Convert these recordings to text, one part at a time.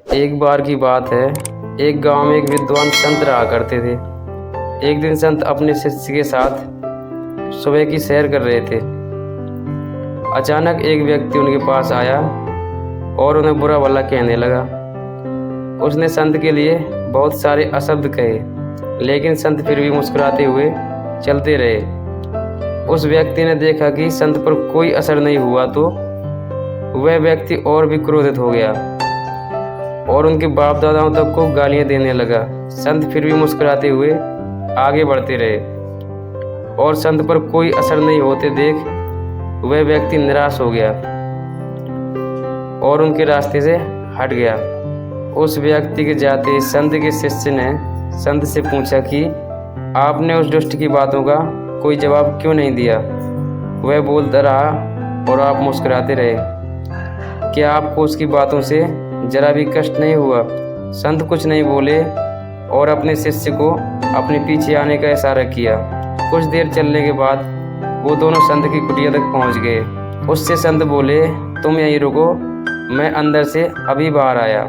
एक बार की बात है, एक गांव में एक विद्वान संत रहा करते थे। एक दिन संत अपने शिष्य के साथ सुबह की सैर कर रहे थे। अचानक एक व्यक्ति उनके पास आया और उन्हें बुरा भला कहने लगा। उसने संत के लिए बहुत सारे अशब्द कहे, लेकिन संत फिर भी मुस्कुराते हुए चलते रहे। उस व्यक्ति ने देखा कि संत पर कोई असर नहीं हुआ तो वह व्यक्ति और भी क्रोधित हो गया और उनके बाप दादाओं तक को गालियां देने लगा। संत फिर भी मुस्कुराते हुए आगे बढ़ते रहे और संत पर कोई असर नहीं होते देख वह व्यक्ति निराश हो गया और उनके रास्ते से हट गया। उस व्यक्ति के जाते संत के शिष्य ने संत से पूछा कि आपने उस दुष्ट की बातों का कोई जवाब क्यों नहीं दिया? वह बोलता रहा और आप मुस्कुराते रहे। क्या आपको उसकी बातों से जरा भी कष्ट नहीं हुआ? संत कुछ नहीं बोले और अपने शिष्य को अपने पीछे आने का इशारा किया। कुछ देर चलने के बाद वो दोनों संत की कुटिया तक पहुंच गए। उससे संत बोले, तुम यहीं रुको, मैं अंदर से अभी बाहर आया।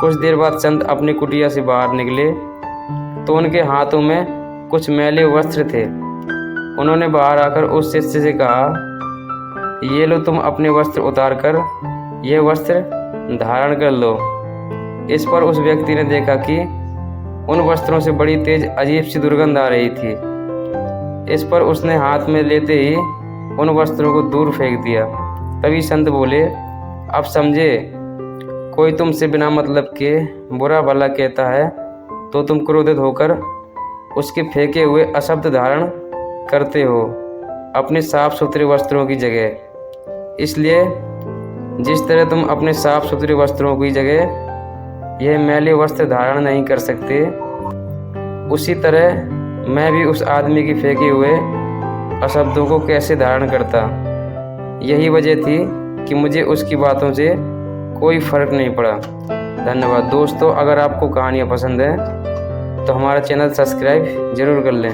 कुछ देर बाद संत अपनी कुटिया से बाहर निकले तो उनके हाथों में कुछ मैले वस्त्र थे। उन्होंने बाहर आकर उस शिष्य से कहा, ये लो, तुम अपने वस्त्र उतार कर यह वस्त्र धारण कर लो। इस पर उस व्यक्ति ने देखा कि उन वस्त्रों से बड़ी तेज अजीब सी दुर्गंध आ रही थी। इस पर उसने हाथ में लेते ही उन वस्त्रों को दूर फेंक दिया। तभी संत बोले, अब समझे, कोई तुमसे बिना मतलब के बुरा भला कहता है तो तुम क्रोधित होकर उसके फेंके हुए अशब्द धारण करते हो अपने साफ सुथरे वस्त्रों की जगह। इसलिए जिस तरह तुम अपने साफ सुथरे वस्त्रों की जगह यह मैले वस्त्र धारण नहीं कर सकते, उसी तरह मैं भी उस आदमी के फेंके हुए अशब्दों को कैसे धारण करता। यही वजह थी कि मुझे उसकी बातों से कोई फर्क नहीं पड़ा। धन्यवाद दोस्तों। अगर आपको कहानियाँ पसंद है तो हमारा चैनल सब्सक्राइब जरूर कर लें।